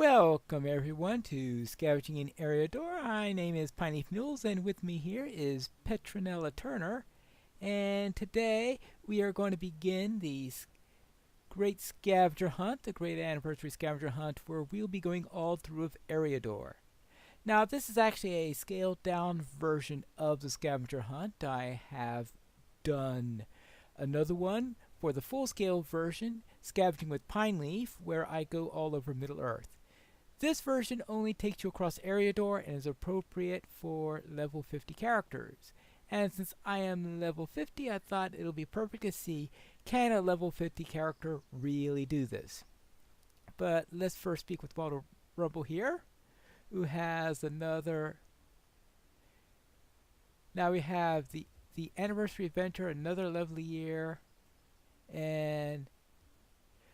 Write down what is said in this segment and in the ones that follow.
Welcome everyone to Scavenging in Eriador. My name is Piney Mules and with me here is Petronella Turner. And today we are going to begin the great scavenger hunt, the great anniversary scavenger hunt, where we'll be going all through of Eriador. Now this is actually a scaled down version of the scavenger hunt. I have done another one for the full scale version, Scavenging with Pine Leaf, where I go all over Middle Earth. This version only takes you across Eriador and is appropriate for level 50 characters. And since I am level 50, I thought it'll be perfect to see, can a level 50 character really do this? But let's first speak with Walter Rumble here, who has another... Now we have the Anniversary Adventure, another lovely year, and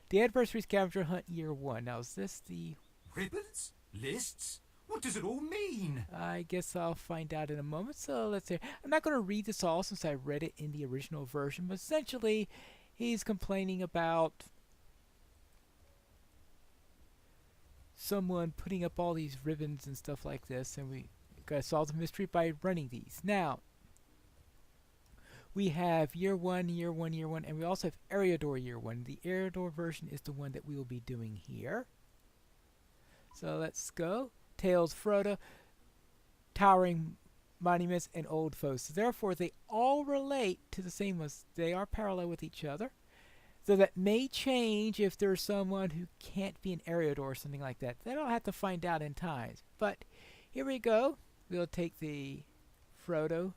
the Anniversary Scavenger Hunt Year 1. Now is this the... Ribbons? Lists? What does it all mean? I guess I'll find out in a moment, so let's see. I'm not going to read this all since I read it in the original version, but essentially he's complaining about someone putting up all these ribbons and stuff like this, and we got to solve the mystery by running these. Now, we have Year 1, Year 1, Year 1, and we also have Eriador Year 1. The Eriador version is the one that we will be doing here. So let's go. Tales, Frodo, towering monuments, and old foes. So therefore, they all relate to the same ones. They are parallel with each other. So that may change if there's someone who can't be an Eriador or something like that. That I'll have to find out in time. But here we go. We'll take the Frodo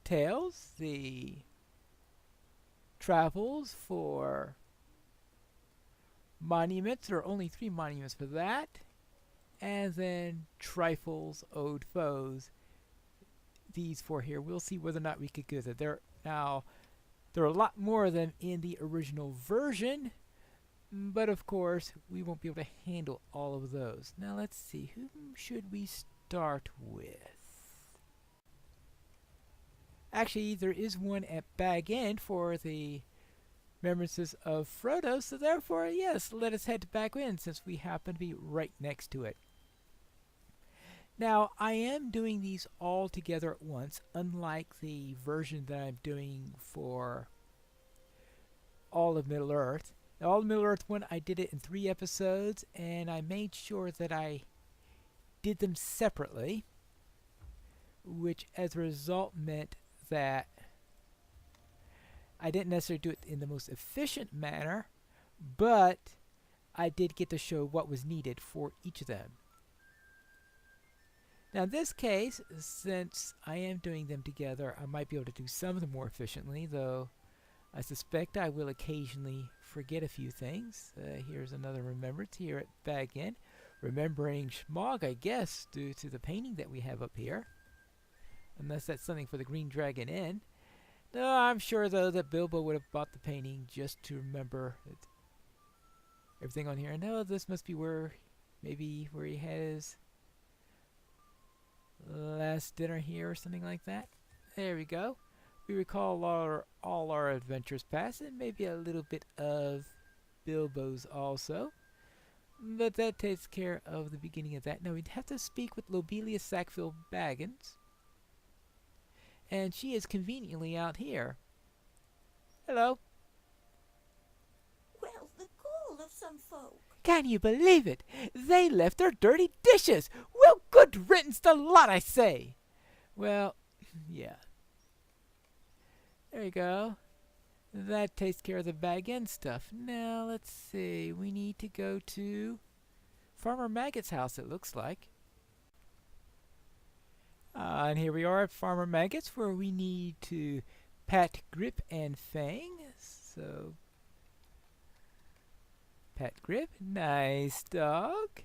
Tales, the travels for monuments. There are only 3 monuments for that. And then trifles, ode foes. These 4 here. We'll see whether or not we could get it. There are a lot more of them in the original version, but of course we won't be able to handle all of those. Now let's see, whom should we start with? Actually, there is one at Bag End for the remembrances of Frodo, so therefore, yes, let us head to Bag End since we happen to be right next to it. Now, I am doing these all together at once, unlike the version that I'm doing for all of Middle Earth. Now, all of Middle Earth 1, I did it in 3 episodes, and I made sure that I did them separately, which as a result meant that I didn't necessarily do it in the most efficient manner, but I did get to show what was needed for each of them. Now in this case, since I am doing them together, I might be able to do some of them more efficiently, though I suspect I will occasionally forget a few things. Here's another remembrance here at Bag End. Remembering Schmog, I guess, due to the painting that we have up here. Unless that's something for the Green Dragon Inn. No, I'm sure though that Bilbo would have bought the painting just to remember everything on here. No, this must be where, maybe where he had his last dinner here or something like that. There we go. We recall all our adventures past and maybe a little bit of Bilbo's also. But that takes care of the beginning of that. Now we'd have to speak with Lobelia Sackville Baggins. And she is conveniently out here. Hello. Well, the gall of some folk. Can you believe it? They left their dirty dishes. Well, good riddance to lot, I say. Well, yeah. There you go. That takes care of the Bag End stuff. Now, let's see. We need to go to Farmer Maggot's house, it looks like. And here we are at Farmer Maggot's, where we need to pat Grip and Fang. So, pat Grip, nice dog.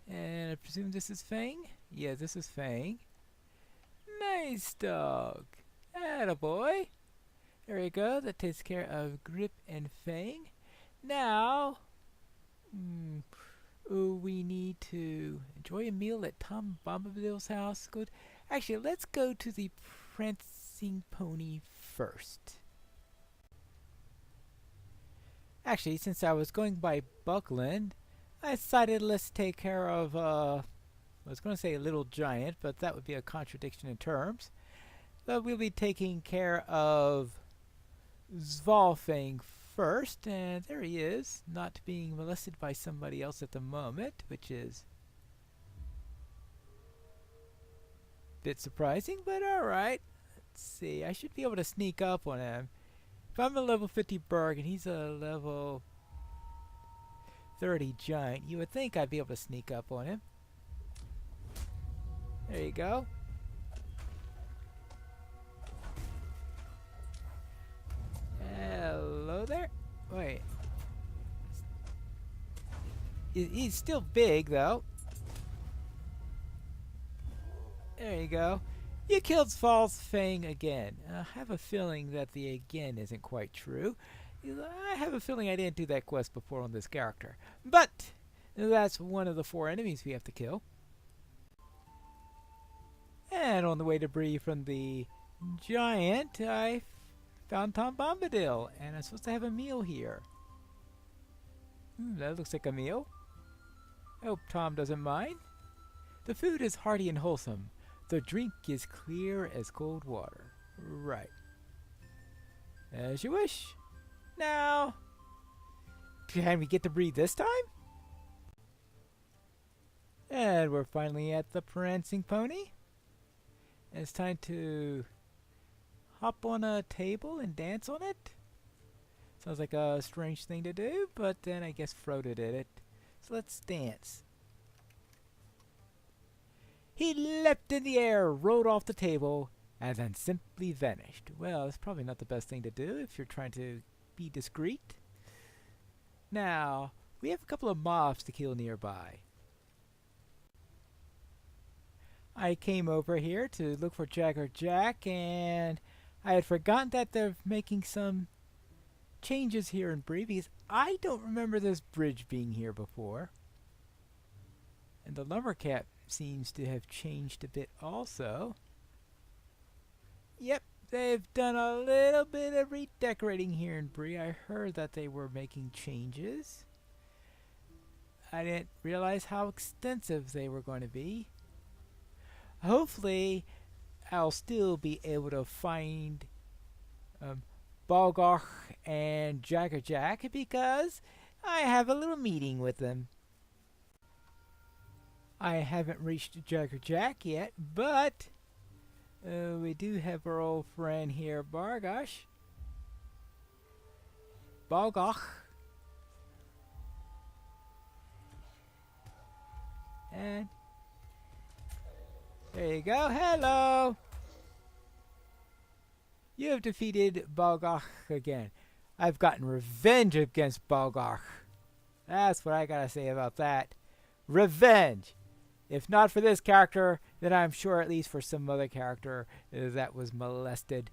And I presume this is Fang? Yeah, this is Fang. Nice dog. Attaboy. There we go, that takes care of Grip and Fang. Now, we need to enjoy a meal at Tom Bombadil's house. Good. Actually, let's go to the Prancing Pony first. Actually, since I was going by Buckland, I decided let's take care of, I was going to say a little giant, but that would be a contradiction in terms. But we'll be taking care of Svalfang first, and there he is, not being molested by somebody else at the moment, which is a bit surprising, but alright. Let's see, I should be able to sneak up on him. If I'm a level 50 Berg and he's a level 30 giant, you would think I'd be able to sneak up on him. There you go. Hello there. Wait. He's still big, though. There you go. You killed Svalfang again. I have a feeling that the again isn't quite true. I have a feeling I didn't do that quest before on this character. But that's one of the 4 enemies we have to kill. And on the way to Bree from the giant, I found Tom Bombadil, and I'm supposed to have a meal here. That looks like a meal. I hope Tom doesn't mind. The food is hearty and wholesome. The drink is clear as cold water. Right. As you wish. Now, can we get to breathe this time? And we're finally at the Prancing Pony. And it's time to hop on a table and dance on it. Sounds like a strange thing to do, but then I guess Frodo did it. So let's dance. He leapt in the air, rode off the table, and then simply vanished. Well, it's probably not the best thing to do if you're trying to be discreet. Now, we have a couple of mobs to kill nearby. I came over here to look for Jagger Jack, and I had forgotten that they're making some changes here in Bree, because I don't remember this bridge being here before. And the lumber cap seems to have changed a bit also. Yep, they've done a little bit of redecorating here in Bree. I heard that they were making changes. I didn't realize how extensive they were going to be. Hopefully, I'll still be able to find Balgoch and Jagger Jack, because I have a little meeting with them. I haven't reached Jagger Jack yet, but we do have our old friend here, Balgoch. And there you go. Hello! You have defeated Balgoch again. I've gotten revenge against Balgoch. That's what I gotta say about that. Revenge! If not for this character, then I'm sure at least for some other character that was molested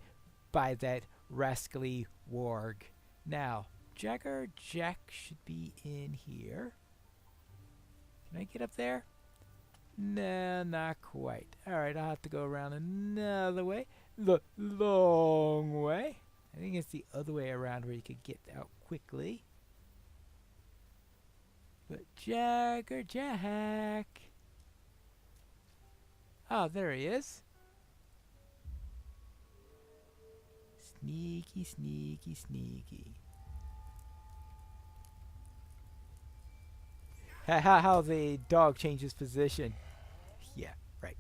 by that rascally warg. Now, Jagger Jack should be in here. Can I get up there? No, not quite. Alright, I'll have to go around another way. The long way. I think it's the other way around where you could get out quickly. But Jagger Jack. Oh, there he is. Sneaky, sneaky, sneaky. How the dog changes position. Yeah, right.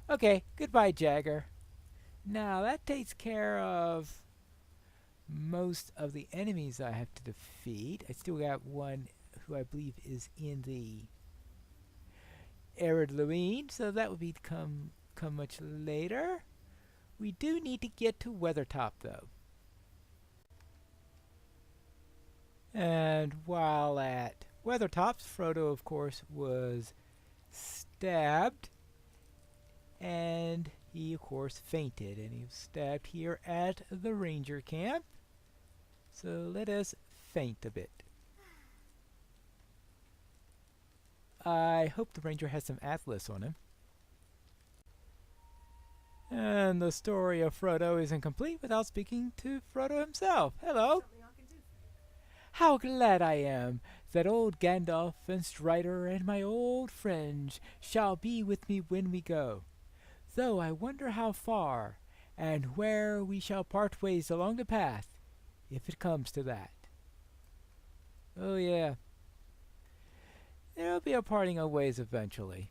Okay, goodbye, Jagger. Now, that takes care of most of the enemies I have to defeat. I still got one who I believe is in the Eriador, so that would come much later. We do need to get to Weathertop, though. And while at Weathertop, Frodo, of course, was stabbed, and he, of course, fainted, and he was stabbed here at the Ranger camp. So let us faint a bit. I hope the Ranger has some atlas on him. And the story of Frodo isn't complete without speaking to Frodo himself. Hello. How glad I am that old Gandalf and Strider and my old friends shall be with me when we go, though I wonder how far, and where we shall part ways along the path, if it comes to that. Oh yeah, there'll be a parting of ways eventually.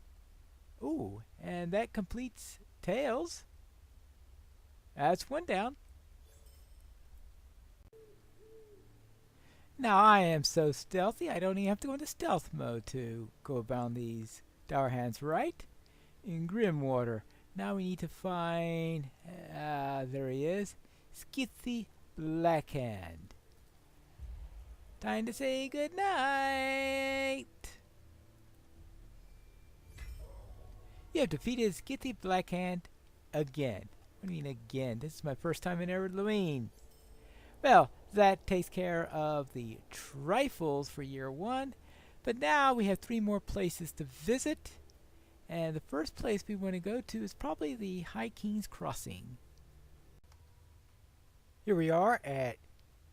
Ooh, and that completes Tails. That's one down. Now I am so stealthy, I don't even have to go into stealth mode to go about these Dower Hands, right? In Grimwater. Now we need to find, there he is, Skithy Blackhand. Time to say good night. You have defeated Skithy Blackhand again. What do you mean again? This is my first time in Eriador. Well, that takes care of the trifles for year one. But now we have 3 more places to visit. And the first place we want to go to is probably the High King's Crossing. Here we are at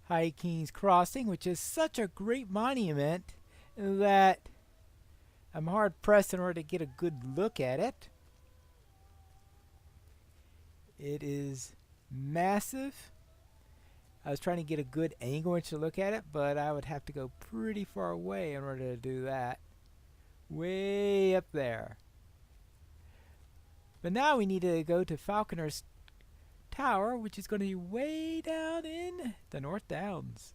High King's Crossing, which is such a great monument that I'm hard pressed in order to get a good look at it. It is massive. I was trying to get a good angle to look at it, but I would have to go pretty far away in order to do that. Way up there. But now we need to go to Falconers Tower, which is going to be way down in the North Downs.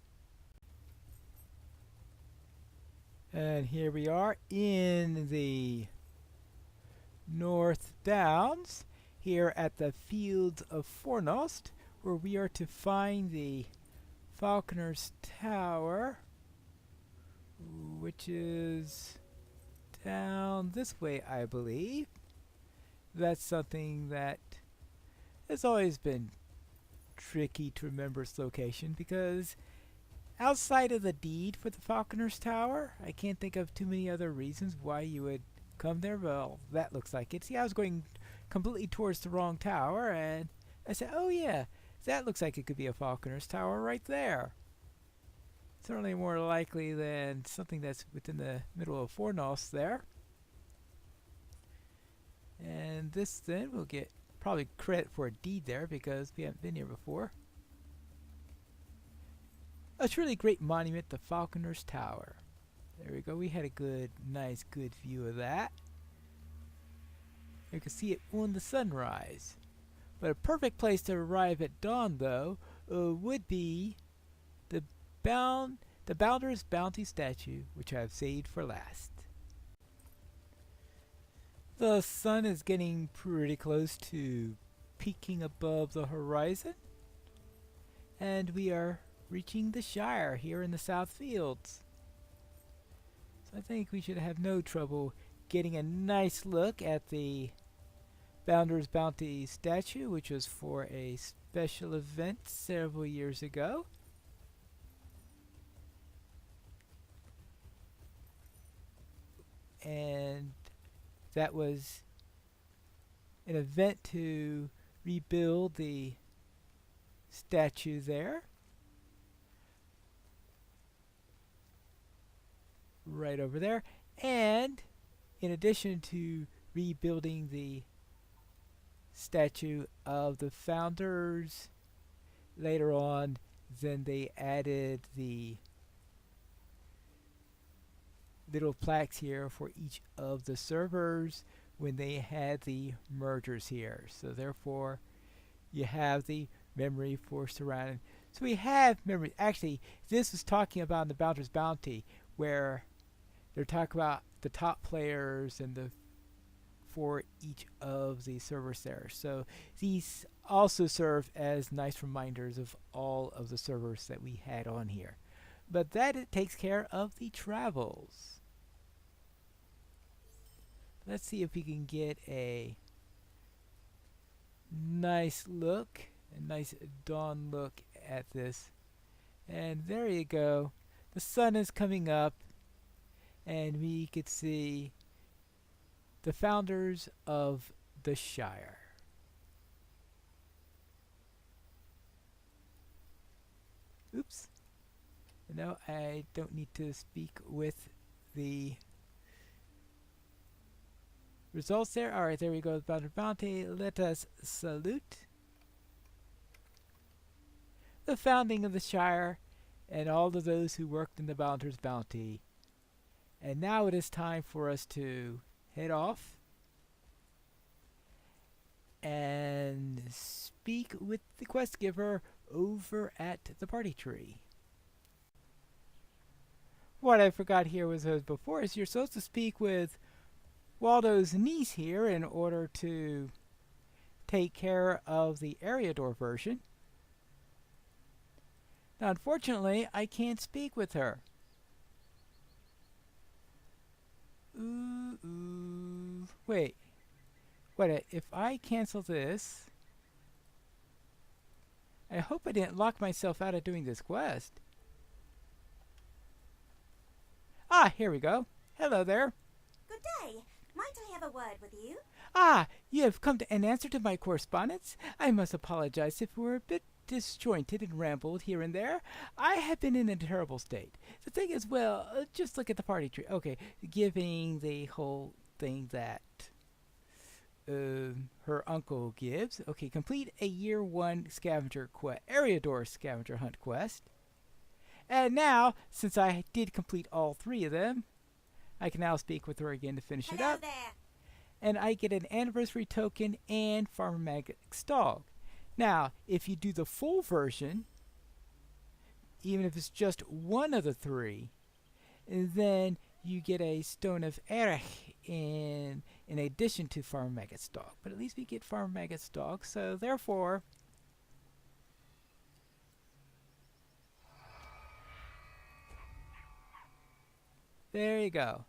And here we are in the North Downs, here at the Fields of Fornost, where we are to find the Falconers Tower, which is down this way, I believe. That's something that has always been tricky to remember its location, because outside of the deed for the Falconers Tower, I can't think of too many other reasons why you would come there. Well, that looks like it. See, I was going completely towards the wrong tower, and I said, oh yeah, that looks like it could be a Falconers Tower right there. Certainly more likely than something that's within the middle of Fornost there. And this then we'll get probably credit for a deed there because we haven't been here before. A truly great monument, the Falconers Tower. There we go. We had a good view of that. You can see it on the sunrise. But a perfect place to arrive at dawn, though, would be the Bounder's Bounty statue, which I've saved for last. The sun is getting pretty close to peaking above the horizon, and we are reaching the Shire here in the South Fields. So I think we should have no trouble getting a nice look at the Bounder's Bounty statue, which was for a special event several years ago. And that was an event to rebuild the statue there. Right over there. And in addition to rebuilding the statue of the founders, later on, then they added the little plaques here for each of the servers when they had the mergers here. So therefore, you have the memory for surrounding. So we have memory. Actually, this was talking about in the Bounder's Bounty, where they're talking about the top players and the for each of the servers there. So these also serve as nice reminders of all of the servers that we had on here. But that it takes care of the travels. Let's see if we can get a nice look, a nice dawn look at this. And there you go. The sun is coming up, and we could see the founders of the Shire. Oops. No, I don't need to speak with the results there. Alright, there we go. Bounty. Let us salute the founding of the Shire and all of those who worked in the Bounter's Bounty. And now it is time for us to head off and speak with the quest giver over at the party tree. What I forgot here was as before is you're supposed to speak with Waldo's niece here in order to take care of the Eriador version. Now, unfortunately, I can't speak with her. Wait. What, if I cancel this... I hope I didn't lock myself out of doing this quest. Ah, here we go. Hello there. Good day. Might I have a word with you? Ah, you have come to an answer to my correspondence. I must apologize if we're a bit disjointed and rambled here and there. I have been in a terrible state. The thing is, well, just look at the party tree. Okay, giving the whole thing that her uncle gives. Okay, complete a year 1 scavenger quest, Eriador scavenger hunt quest. And now, since I did complete all 3 of them, I can now speak with her again to finish it up. There. And I get an anniversary token and Farmer Magic's dog. Now, if you do the full version, even if it's just one of the 3, then you get a Stone of Erech in addition to Farmer Magic's dog. But at least we get Farmer Magic's dog, so therefore... there you go.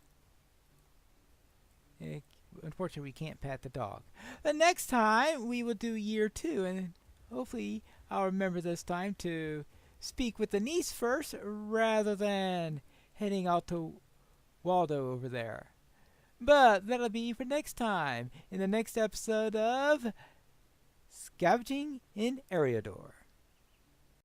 Unfortunately, we can't pat the dog. The next time, we will do year 2, and hopefully I'll remember this time to speak with the niece first, rather than heading out to Waldo over there. But that'll be for next time, in the next episode of Scavenging in Eriador.